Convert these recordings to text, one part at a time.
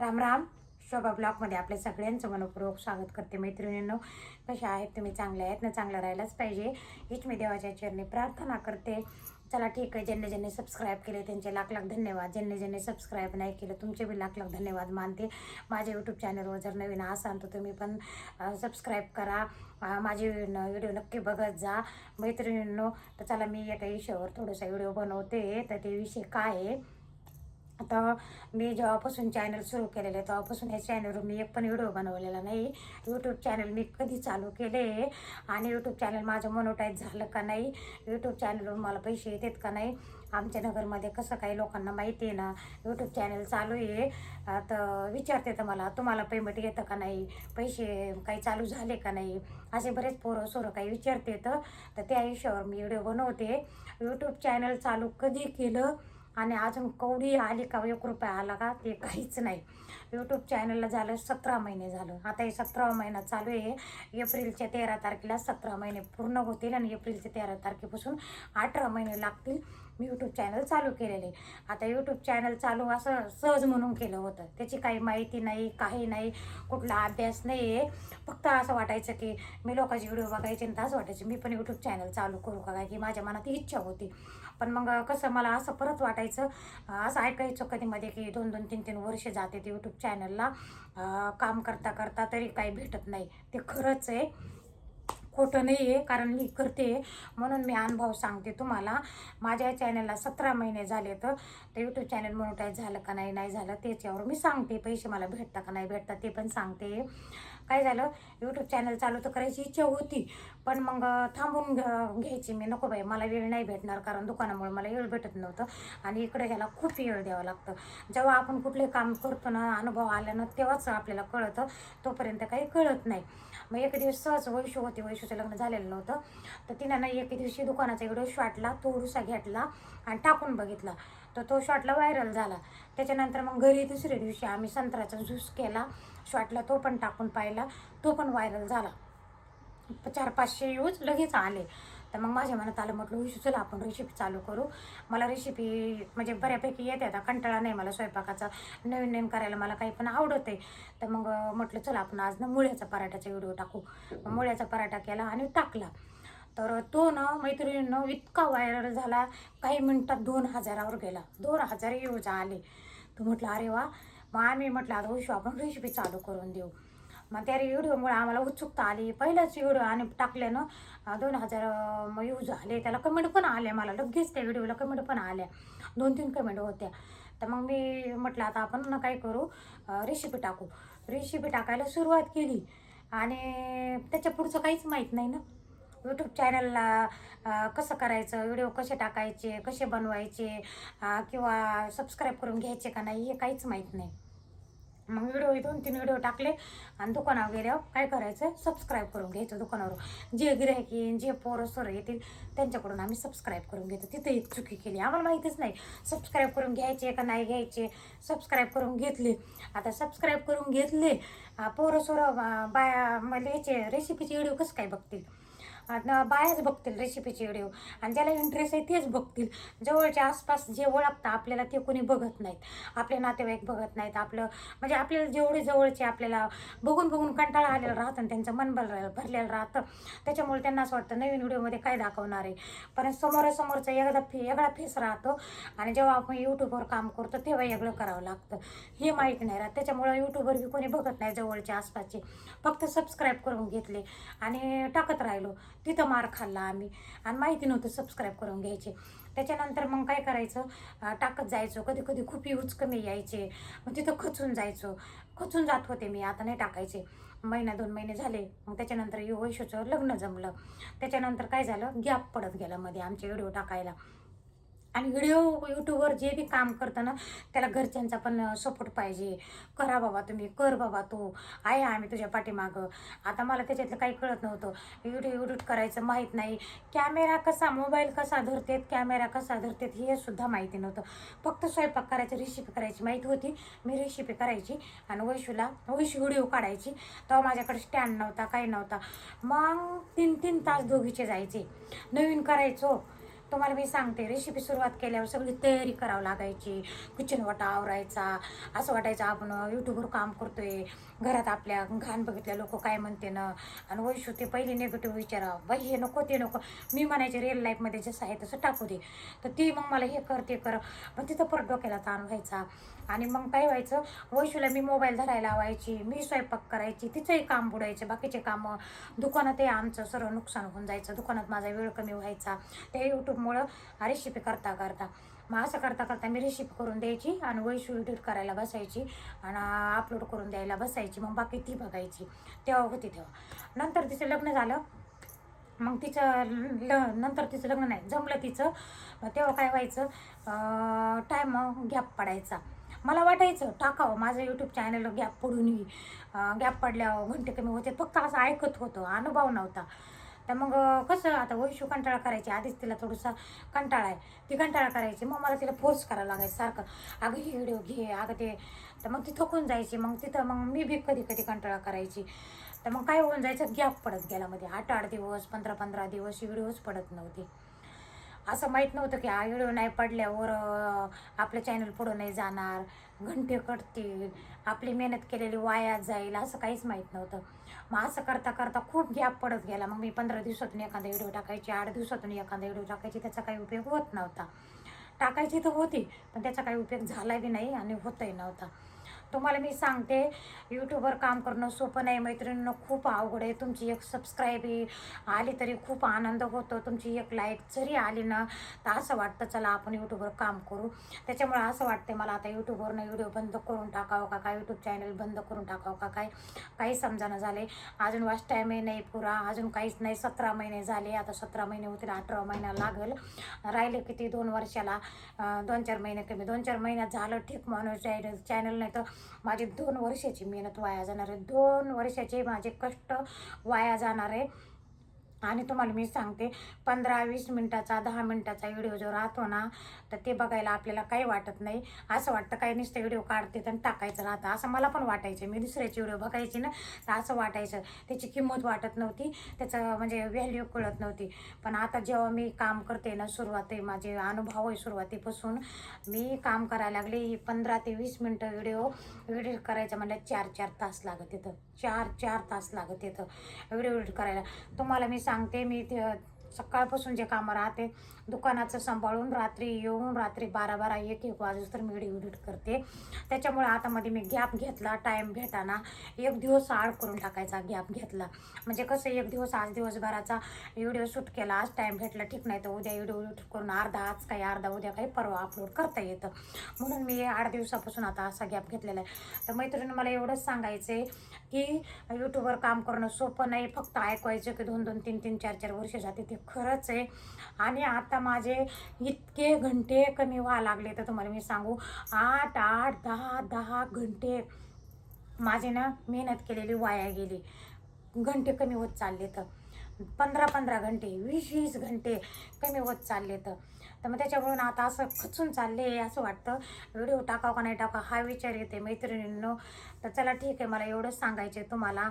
राम राम. शोभा ब्लॉगमध्ये आपल्या सगळ्यांचं मनपूर्वक स्वागत करते. मैत्रिणींनो, कशा आहेत तुम्ही? चांगल्या आहेत ना? चांगलं राहायलाच पाहिजे हीच मी देवाच्या चरणी प्रार्थना करते. चला ठीक आहे, ज्यांनी ज्यांनी सबस्क्राईब केले त्यांचे लाख लाख धन्यवाद. ज्यांनी ज्यांनी सबस्क्राईब नाही केलं तुमचे बी लाख लाख धन्यवाद मानते. माझ्या यूट्यूब चॅनलवर जर नवीन असाल तर तुम्ही पण सबस्क्राईब करा. माझे व्हिडिओ नक्की बघत जा मैत्रिणींनो. तर चला, मी एका विषयावर थोडासा व्हिडिओ बनवते. तर ते विषय काय आहे, आता मी जेव्हापासून चॅनल सुरू केलेलं आहे तेव्हापासून या चॅनलवर मी एक पण व्हिडिओ बनवलेला नाही. यूट्यूब चॅनल मी कधी चालू केले आणि यूट्यूब चॅनल माझं मोनोटाईज झालं का नाही, यूट्यूब चॅनलवर मला पैसे येतात का नाही, आमच्या नगरमध्ये कसं काही लोकांना माहिती आहे ना यूट्यूब चॅनल चालू आहे, तर विचारते तर मला तुम्हाला पेमेंट येतं का नाही, पैसे काही चालू झाले का नाही, असे बरेच पोरं सोरं काही विचारते. तर त्या विषयावर मी व्हिडिओ बनवते. यूट्यूब चॅनल चालू कधी केलं आणि अजून कवडी आली का, 1 रुपया आला का, ते काहीच नाही. यूट्यूब चॅनलला झालं 17 महिने झालं. आता हे 17वा महिना चालू आहे. एप्रिलच्या 13 तारखेला 17 महिने पूर्ण होतील आणि एप्रिलच्या 13 तारखेपासून 18 महिने लागतील. मी यूट्यूब चॅनल चालू केलेले. आता यूट्यूब चॅनल चालू असं सहज म्हणून केलं होतं, त्याची काही माहिती नाही, काही नाही, कुठला अभ्यास नाही आहे. फक्त असं वाटायचं की मी लोकांचे व्हिडिओ बघायचे आणि असं वाटायचं मी पण यूट्यूब चॅनल चालू करू का काय, की माझ्या मनात ही इच्छा होती. पण मग कसं मला असं परत वाटायचं, असं ऐकायचं कधीमध्ये की 2-2, 3-3 वर्ष जाते ते यूट्यूब चॅनलला काम करता करता तरी काही भेटत नाही. ते खरंच आहे, खोटं नाही आहे, कारण मी करते म्हणून मी अनुभव सांगते तुम्हाला. माझ्या चॅनलला 17 महिने झाले. तर ते यूट्यूब चॅनल मोनोटाईज झालं का नाही, नाही झालं त्याच्यावर मी सांगते. पैसे मला भेटतात का नाही भेटतात ते पण सांगते. काय झालं, यूट्यूब चॅनल चालू तर करायची इच्छा होती, पण मग थांबून घ्यायची मी. नको बाई, मला वेळ नाही भेटणार, कारण दुकानामुळे मला वेळ भेटत नव्हतं आणि इकडे ह्याला खूप वेळ द्यावा लागतं. जेव्हा आपण कुठले काम करतो ना, अनुभव आल्यानं तेव्हाच आपल्याला कळतं, तोपर्यंत काही कळत नाही. मग एक दिवस सहज वैशू होती, वैशूचं लग्न झालेलं नव्हतं, तर तिनं ना एक दिवशी दुकानाचा व्हिडिओ शॉटला थोडासा घेतला आणि टाकून बघितला, तर तो शॉटला व्हायरल झाला. त्याच्यानंतर मग घरी दुसऱ्या दिवशी आम्ही संत्र्याचा ज्यूस केला, शॉटला तो पण टाकून पाहिला, तो पण व्हायरल झाला. 400-500 व्ह्यूज लगेच आले. तर मग माझ्या मनात आलं, म्हटलं विशू चला आपण रेसिपी चालू करू. मला रेसिपी म्हणजे बऱ्यापैकी येते, आता कंटाळा नाही मला स्वयंपाकाचा, नवीन नवीन करायला मला काही पण आवडत आहे. तर मग म्हटलं चला आपण आज ना मुळ्याचा पराठाचा व्हिडिओ टाकू. मुळ्याचा पराठा केला आणि टाकला. तर तो ना मैत्रिणींनो इतका व्हायरल झाला, काही मिनिटात 2000वर गेला, 2000 व्ह्यूज आले. तर म्हटलं अरे वा. मग आम्ही म्हटलं आता विशू आपण रेसिपी चालू करून देऊ. मग त्या व्हिडिओमुळे आम्हाला उत्सुकता आली. पहिलाच व्हिडिओ आणि टाकल्यानं 2000 व्ह्यूज आले. त्याला कमेंट पण आल्या, मला लगेच त्या व्हिडिओला कमेंट पण आल्या, 2-3 कमेंट होत्या. तर मग मी म्हटलं आता आपण ना काय करू, रेसिपी टाकू. रेसिपी टाकायला सुरुवात केली आणि त्याच्या पुढचं काहीच माहीत नाही ना. यूट्यूब चॅनलला कसं करायचं, व्हिडिओ कसे टाकायचे, कसे बनवायचे, किंवा सबस्क्राईब करून घ्यायचे का नाही हे काहीच माहीत नाही. मग 2-3 व्हिडिओ टाकले आणि दुकानावर गेल्यावर काय करायचं, सबस्क्राईब करून घ्यायचं. दुकानावर जे गिऱ्हाईक येईन, जे पोरं सोरं येतील त्यांच्याकडून आम्ही सबस्क्राईब करून घेतो. तिथं एक चुकी केली, आम्हाला माहितीच नाही सबस्क्राईब करून घ्यायचे का नाही घ्यायचे. सबस्क्राईब करून घेतले. आता सबस्क्राईब करून घेतले, पोरं सोरं बाया मला याचे रेसिपीचे व्हिडिओ कसं काय बघतील, बायाच बघतील रेसिपीचे व्हिडिओ, आणि ज्याला इंटरेस्ट आहे तेच बघतील. जवळच्या आसपास जे ओळखतं आपल्याला ते कोणी बघत नाहीत, आपले नातेवाईक बघत नाहीत. आपलं म्हणजे आपल्याला जेवढे जवळचे आपल्याला बघून बघून कंटाळा आलेला राहतं आणि त्यांचं मन भरलेलं राहतं. त्याच्यामुळे त्यांना असं वाटतं नवीन व्हिडिओमध्ये काय दाखवणार आहे, पण समोरासमोरचा वेगळा फेस राहतो आणि जेव्हा आपण यूट्यूबवर काम करतो तेव्हा वेगळं करावं लागतं, हे माहीत नाही राहत. त्याच्यामुळं यूट्यूबवर बी कोणी बघत नाही जवळच्या आसपासचे. फक्त सबस्क्राईब करून घेतले आणि टाकत राहिलो. तिथं मार खाल्ला आम्ही आणि माहिती नव्हतं सबस्क्राईब करून घ्यायचे. त्याच्यानंतर मग काय करायचं, टाकत जायचो. कधी कधी खूप व्ह्यूज कमी यायचे, मग तिथं खचून जात होते मी, आता नाही टाकायचे. 1-2 महिने झाले. मग त्याच्यानंतर वैशूचं लग्न जमलं. त्याच्यानंतर काय झालं, गॅप पडत गेला मध्ये आमचे व्हिडिओ टाकायला. आणि व्हिडिओ यूट्यूबवर जे बी काम करतं ना त्याला घरच्यांचा पण सपोर्ट पाहिजे. करा बाबा, तुम्ही कर बाबा, तू आहे आम्ही तुझ्या पाठीमागं. आता मला त्याच्यातलं काही कळत नव्हतं, व्हिडिओ एडिट करायचं माहीत नाही, मोबाईल कसा धरतेत, कॅमेरा कसा धरतेत हे सुद्धा माहिती नव्हतं. फक्त स्वयंपाक करायची, रेसिपी करायची माहिती होती. मी रेसिपी करायची आणि वैशू व्हिडिओ काढायची. तेव्हा माझ्याकडे स्टँड नव्हता, काही नव्हता. मग 3-3 तास दोघीचे जायचे. नवीन करायचो तुम्हाला मी सांगते, रेसिपी सुरुवात केल्यावर सगळी तयारी करावी लागायची. किचन वाटा आवरायचा, असं वाटायचं आपण यूट्यूबवर काम करतोय, घरात आपल्या घाण बघितल्या लोक काय म्हणते ना. आणि वैशू ते पहिली निगेटिव्ह विचारा, बाई हे नको ते नको. मी म्हणायचे रिअल लाईफमध्ये जसं आहे तसं टाकू दे. तर ती मग मला हे कर ते कर, मग तिथं परत डोक्याला ताण व्हायचा. आणि मग काय व्हायचं, वैशूला मी मोबाईल धरायला लावायची, मी स्वयंपाक करायची, तिचंही काम बुडायचं, बाकीचे कामं. दुकानातही आमचं सर्व नुकसान होऊन जायचं, दुकानात माझा वेळ कमी व्हायचा त्या यूट्यूबमुळं रेसिपी करता करता. मग असं करता करता मी रेसिपी करून द्यायची आणि वैशू एडिट करायला बसायची आणि अपलोड करून द्यायला बसायची. मग बाकी ती बघायची. तेव्हा होती तेव्हा. नंतर तिचं लग्न झालं. मग नंतर तिचं लग्न नाही जमलं तिचं. तेव्हा काय व्हायचं, टाईम गॅप पडायचा. मला वाटायचं टाकावं माझं यूट्यूब चॅनल, गॅप पडूनही गॅप पडल्यावर घंटे कमी होते. फक्त असं ऐकत होतं, अनुभव नव्हता. तर मग कसं आता वैशू कंटाळा करायची, आधीच तिला थोडासा कंटाळा आहे, ती कंटाळा करायची. मग मला तिला फोर्स करायला लागायचं सारखं, अगं ही व्हिडिओ घे अगं ते. तर मग ती थकून जायची. मग तिथं मग मी बी कधी कधी कंटाळा करायची. तर मग काय होऊन जायचं, गॅप पडत गेला मध्ये 8-8 दिवस 15-15 दिवस व्हिडिओच पडत नव्हते. असं माहीत नव्हतं की हा व्हिडिओ नाही पडल्यावर आपलं चॅनल पुढं नाही जाणार, घंटे कटतील, आपली मेहनत केलेली वाया जाईल, असं काहीच माहीत नव्हतं. मग असं करता करता खूप गॅप पडत गेला. मग मी 15 दिवसातून एखादा व्हिडिओ टाकायची, 8 दिवसातून एखादा व्हिडिओ टाकायची. त्याचा काही उपयोग होत नव्हता. टाकायची तर होती, पण त्याचा काही उपयोग झाला बी नाही आणि होतही नव्हता. तुम्हाला मी सांगते, यूट्यूबवर काम करणं सोपं नाही मैत्रिणींनो, खूप अवघड आहे. तुमची एक सबस्क्राईब आली तरी खूप आनंद होतो, तुमची एक लाईक जरी आली ना तर असं वाटतं चला आपण यूट्यूबवर काम करू. त्याच्यामुळे असं वाटतं मला आता यूट्यूबवरनं व्हिडिओ बंद करून टाकावं का काय, यूट्यूब चॅनल बंद करून टाकावं का काय, काही समजाणं झाले. अजून वॉच टाईमही नाही पुरा, अजून काहीच नाही. 17 महिने झाले, आता 17 महिने होतील, 18 महिना लागेल. राहिले किती 2 वर्षाला, 2-4 महिने कमी. 2-4 महिन्यात झालं ठीक माणूस चॅनल नाही तर माझी 2 वर्षाची मेहनत वाया जाणार आहे, 2 वर्षाचे माझे कष्ट वाया जाणार आहे. आणि तुम्हाला मी सांगते, 15-20 मिनटाचा 10 मिनटाचा व्हिडिओ जो राहतो ना तर ते बघायला आपल्याला काही वाटत नाही. असं वाटतं काही नुसतं व्हिडिओ काढते तर टाकायचं राहतं, असं मला पण वाटायचं. मी दुसऱ्याची व्हिडिओ बघायची ना तर असं वाटायचं, त्याची किंमत वाटत नव्हती, त्याचं म्हणजे व्हॅल्यू कळत नव्हती. पण आता जेव्हा मी काम करते ना, सुरुवात आहे माझे अनुभव आहे, सुरुवातीपासून मी काम करायला लागले. 15 ते 20 मिनटं व्हिडिओ एडिट करायचं म्हणलं 4-4 तास लागत येतं, 4-4 तास लागत येतं व्हिडिओ एडिट करायला. तुम्हाला मी सांगते, मी ते सकाळपासून जे कामं राहते दुकानाचं सांभाळून रात्री येऊन रात्री 12-12 1-1 वाजूस तर मी व्हिडिओ एडिट करते. त्याच्यामुळे आता मध्ये मी गॅप घेतला, टाईम भेटाना. एक दिवस आड करून टाकायचा गॅप घेतला, म्हणजे कसं एक दिवस आज दिवसभराचा व्हिडिओ शूट केला, आज टाईम भेटला ठीक, नाही तर उद्या व्हिडिओ एडिट करून अर्धा आज काही अर्धा उद्या काही परवा अपलोड करता येतं. म्हणून मी 8 दिवसापासून आता असा गॅप घेतलेला आहे. तर मैत्रिणी मला एवढंच सांगायचं आहे की यूट्यूबवर काम करणं सोपं नाही, फक्त ऐकवायचं की 2-2 3-3 4-4 वर्ष जाते ते खरंच आहे. आणि आता माझे इतके घंटे कमी व्हायला लागले तर तुम्हाला मी सांगू, 8-8 10-10 घंटे माझे ना मेहनत केलेली वाया गेली, घंटे कमी होत चालले. तर 15-15 घंटे 20-20 घंटे कमी होत चालले. तर मग त्याच्यामुळून आता असं खचून चालले, असं वाटतं व्हिडिओ टाकावं का नाही टाका हा विचार येते मैत्रिणींनो. तर चला ठीक आहे, मला एवढंच सांगायचं आहे तुम्हाला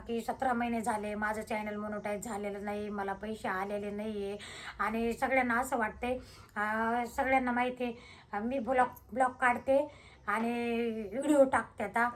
की 17 महिने झाले माझं चॅनल मोनोटाईज झालेलं नाही, मला पैसे आलेले नाही आहे. आणि सगळ्यांना असं वाटते, सगळ्यांना माहिती आहे मी ब्लॉग काढते आणि व्हिडिओ टाकते आता,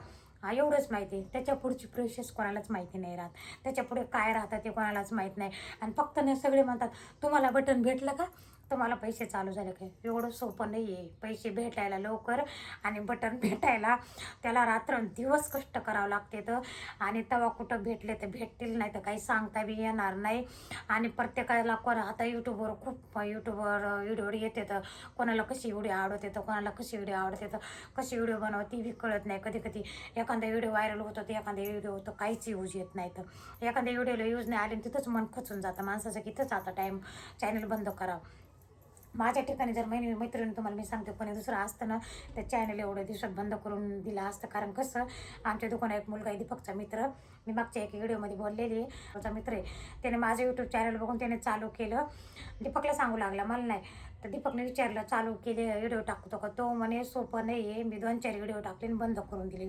एवढंच माहिती आहे. त्याच्या पुढची प्रोसेस कोणालाच माहिती नाही राहत, त्याच्या पुढे काय राहतं ते कोणालाच माहीत नाही. आणि फक्त ना सगळे म्हणतात तुम्हाला बटन भेटलं का, तुम्हाला पैसे चालू झाले काय. एवढं सोपं नाही आहे, पैसे भेटायला लवकर आणि बटन भेटायला त्याला रात्रंदिवस कष्ट करावं लागते. तर आणि तेव्हा कुठं भेटले तर भेटतील, नाही तर काही सांगता बी येणार नाही. आणि प्रत्येकाला आता यूट्यूबवर व्हिडिओ येते तर कोणाला कशी व्हिडिओ आवडते तर कोणाला कशी व्हिडिओ आवडते तर कशी व्हिडिओ बनवते बी कळत नाही. कधी कधी एखादा व्हिडिओ व्हायरल होतो तर एखादा व्हिडिओ होतो काहीच यूज येत नाही. तर एखाद्या व्हिडिओला यूज नाही आले तिथंच मन खचून जातं माणसाचं, की तिथंच आता चॅनल बंद करावं. माझ्या ठिकाणी जर मैत्रिणी तुम्हाला मी सांगते कोणी दुसरं असतं ना तर चॅनल एवढ्या दिवसात बंद करून दिलं असतं. कारण कसं आमच्या दुकानात एक मुलगा आहे दीपकचा मित्र, मी मागच्या एक व्हिडिओमध्ये बोललेली आहे. माझा मित्र आहे, त्याने माझं यूट्यूब चॅनल बघून त्याने चालू केलं. दीपकला सांगू लागला, मला नाही. तर दीपकने विचारलं चालू केले व्हिडिओ टाकतो का? तो म्हणे सोपं नाही आहे, मी 2-4 व्हिडिओ टाकले आणि बंद करून दिले.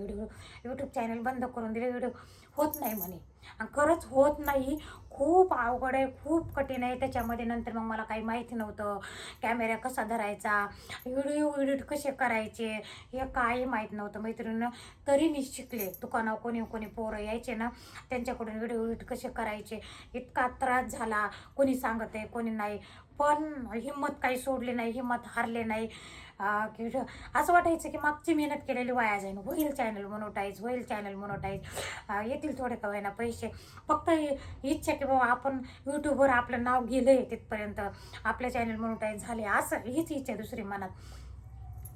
यूट्यूब चॅनल बंद करून दिले, व्हिडिओ होत नाही म्हणे. आणि खरंच होत नाही, खूप अवघड आहे, खूप कठीण आहे त्याच्यामध्ये. नंतर मग मला काही माहिती नव्हतं, कॅमेरा कसा धरायचा, व्हिडिओ एडिट कसे करायचे, हे काही माहीत नव्हतं मैत्रिणीनं. तरी मी शिकले. दुकानावर कोणी पोरं यायचे ना, त्यांच्याकडून व्हिडिओ एडिट कसे करायचे. इतका त्रास झाला, कोणी सांगत आहे कोणी नाही, पण हिंमत काही सोडली नाही, हिंमत हारले नाही. की असं वाटायचं की मागची मेहनत केलेली वाया जाईन, होईल चॅनल मोनोटाईज, होईल चॅनल मोनोटाईज, येतील थोडे का होईना पैसे. फक्त इच्छा की बाबा आपण यूट्यूबवर आपलं नाव गेलंय तिथपर्यंत, आपले चॅनल मोनोटाईज झाले, असं हीच इच्छा दुसरी मनात,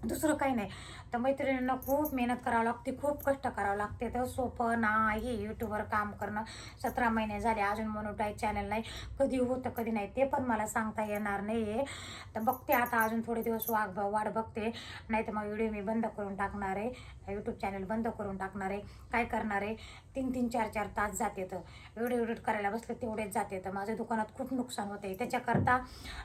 दुसरं काही नाही. तर मैत्रिणींना खूप मेहनत करावं लागते, खूप कष्ट करावं लागते. तर सोपं नाही यूट्यूबवर काम करणं. 17 महिने झाले अजून मोनोटाईज चॅनल नाही. कधी होतं कधी नाही ते पण मला सांगता येणार नाही आहे. तर बघते आता अजून थोडे दिवस वाट बघते, नाही तर मग व्हिडिओ मी बंद करून टाकणार आहे, यूट्यूब चॅनल बंद करून टाकणार आहे. काय करणार आहे, 3-3, 4-4 तास जाते, तर व्हिडिओ एडिट करायला बसले तेवढेच जाते. तर माझ्या दुकानात खूप नुकसान होते. त्याच्याकरता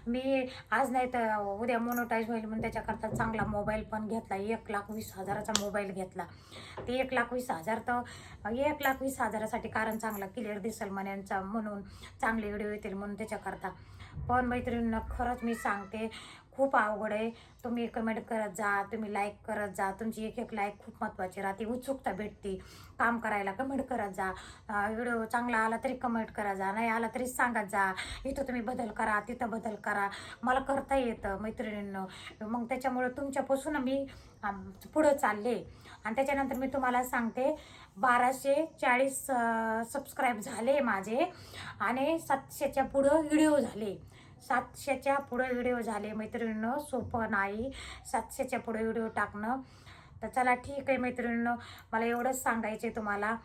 मी आज नाही तर उद्या मोनोटाईज होईल म्हणून त्याच्याकरता चांगला मोबाईल पण घेतला. 1,20,000चा मोबाईल घेतला. ते 1,20,000 तर 1,20,000साठी कारण चांगला क्लिअर दिसेल म्हणून चांगले व्हिडिओ येतील म्हणून त्याच्याकरता. पण मैत्रिणींना खरंच मी सांगते, खूप अवघड आहे. तुम्ही कमेंट करत जा, तुम्ही लाईक करत जा. तुमची एक लाईक खूप महत्त्वाची राहते, उत्सुकता भेटते काम करायला. कमेंट करत जा, व्हिडिओ चांगला आला तरी कमेंट करा जा, नाही आला तरी सांगत जा, इथं तुम्ही बदल करा, तिथं बदल करा. मला करता येतं मैत्रिणींनो. मग त्याच्यामुळं तुमच्यापासून मी पुढं चालले. आणि त्याच्यानंतर मी तुम्हाला सांगते, 1240 सबस्क्राईब झाले माझे आणि 700च्या पुढं व्हिडिओ झाले. 700च्या पुढं व्हिडिओ झाले मैत्रिणींनो. सोपं नाही 700च्या पुढे व्हिडिओ टाकणं. तर चला ठीक आहे मैत्रिणींनो, मला एवढंच सांगायचं आहे तुम्हाला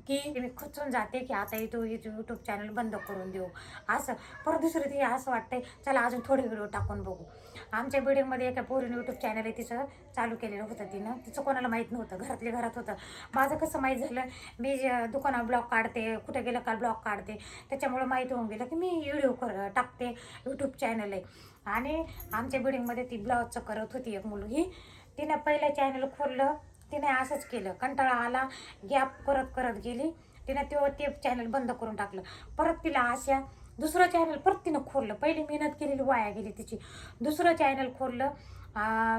की मी खचून जाते की आता यूट्यूब चॅनल बंद करून देऊ. असं परत दुसरं ते असं वाटतंय चला अजून थोडे व्हिडिओ टाकून बघू. आमच्या बिल्डिंगमध्ये एका पोरीने यूट्यूब चॅनल आहे तिचं चालू केलेलं होतं. तिचं कोणाला माहीत नव्हतं, घरातल्या घरात होतं. माझं कसं माहीत झालं, मी दुकानात ब्लॉग काढते, कुठे गेलं का ब्लॉग काढते, त्याच्यामुळं माहीत होऊन गेलं की मी व्हिडिओ टाकते, यूट्यूब चॅनल आहे. आणि आमच्या बिल्डिंगमध्ये ती ब्लाऊजचं करत होती एक मुलगी. तिनं पहिलं चॅनल खोललं, तिने असंच केलं, कंटाळा आला, गॅप करत करत गेली. तिनं ते चॅनल बंद करून टाकलं. परत तिला आशा, दुसरं चॅनल परत तिनं खोललं. पहिली मेहनत केलेली वाया गेली तिची. दुसरं चॅनल खोललं,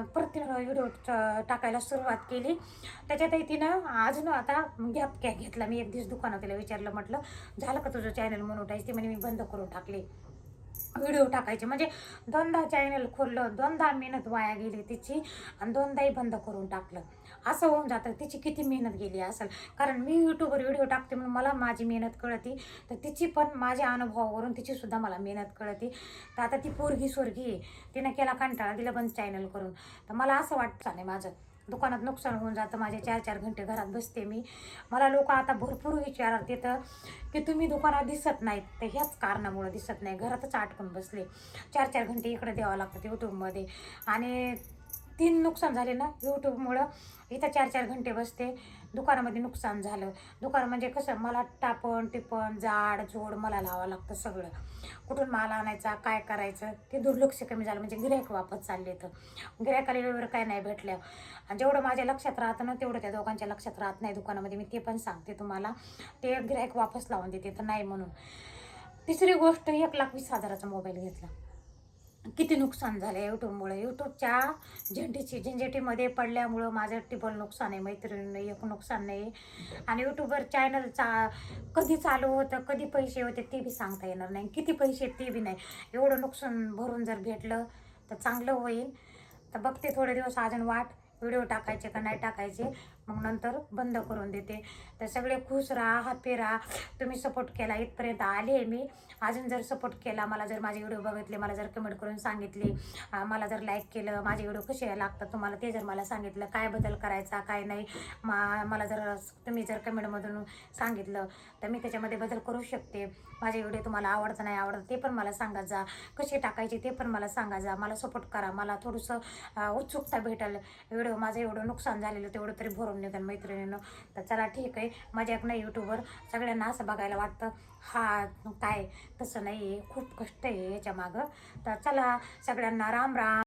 परत तिनं व्हिडिओ टाकायला सुरुवात केली. त्याच्यातही तिनं अजून आता गॅप घेतला. मी एक दिवस दुकानात तिला विचारलं, म्हटलं झालं का तुझं चॅनल मोनोटाईज? ती म्हणे मी बंद करून टाकले व्हिडिओ टाकायचे. म्हणजे 2दा चॅनल खोललं, 2दा मेहनत वाया गेली तिची आणि 2दाही बंद करून टाकलं. असं होऊन जातं. तिची किती मेहनत गेली असेल, कारण मी यूट्यूबवर व्हिडिओ टाकते म्हणून मला माझी मेहनत कळती, तर तिची पण माझ्या अनुभवावरून तिचीसुद्धा मला मेहनत कळती. तर आता ती पोरगी स्वर्गी आहे, तिनं केला कंटाळा, दिलं बंद चॅनल करून. तर मला असं वाटतं नाही, माझं दुकानात नुकसान होऊन जातं. माझे 4-4 घंटे घरात बसते मी. मला लोक आता भरपूर विचारतात तिथं की तुम्ही दुकानात दिसत नाहीत. तर ह्याच कारणामुळं दिसत नाही, घरातच अटकून बसले. 4-4 घंटे इकडे द्यावं लागतात यूट्यूबमध्ये. आणि 3 नुकसान झाले ना यूट्यूबमुळं. इथं 4-4 घंटे बसते, दुकानामध्ये नुकसान झालं. दुकान म्हणजे कसं, मला टिपण जाड जोड मला लावावं लागतं सगळं. कुठून माल आणायचा, काय करायचं, ते दुर्लक्ष कमी झालं. म्हणजे गिऱ्हाईक वापस चालले, तर गिऱ्हाईकाला वेळेवर काय नाही भेटल्या. आणि जेवढं माझ्या लक्षात राहतं ना तेवढं त्या दोघांच्या लक्षात राहत नाही दुकानामध्ये. मी ते पण सांगते तुम्हाला, ते गिऱ्हाईक वापस लावून देते, तर नाही म्हणून. तिसरी गोष्ट, 1,20,000चा मोबाईल घेतला. किती नुकसान झालं यूट्यूबमुळे. यूट्यूबच्या झंझटीमध्ये पडल्यामुळं माझं टिबल नुकसान आहे मैत्रिणींना, एक नुकसान नाही. आणि यूट्यूबवर चॅनल कधी चालू होतं, कधी पैसे होते ते बी सांगता येणार नाही, किती पैसे ते बी नाही. एवढं नुकसान भरून जर भेटलं तर चांगलं होईल. तर बघते थोडे दिवस अजून वाट, व्हिडिओ टाकायचे का नाही टाकायचे, मग नंतर बंद करून देते. तर सगळे खुश राहा, हॅपी राहा. तुम्ही सपोर्ट केला, इथपर्यंत आले आहे मी. अजून जर सपोर्ट केला, मला जर माझे व्हिडिओ बघितले, मला जर कमेंट करून सांगितली, मला जर लाईक केलं, माझे व्हिडिओ कसे लागतात तुम्हाला ते जर मला सांगितलं, काय बदल करायचा काय नाही, मला जर तुम्ही जर कमेंटमधून सांगितलं तर मी त्याच्यामध्ये बदल करू शकते. माझे व्हिडिओ तुम्हाला आवडतं नाही आवडतं ते पण मला सांगा जा, कसे टाकायचे ते पण मला सांगा जा. मला सपोर्ट करा, मला थोडंसं उत्सुकता भेटेल व्हिडिओ तेवढं माझं एवढं नुकसान झालेलं तेवढं तरी भरून निघेल मैत्रिणींनो. तर चला ठीक आहे, मजाक नाही यूट्यूबवर सगळ्यांना असं बघायला वाटतं हा काय, तसं नाही आहे, खूप कष्ट आहे याच्या मागं. तर चला सगळ्यांना राम राम.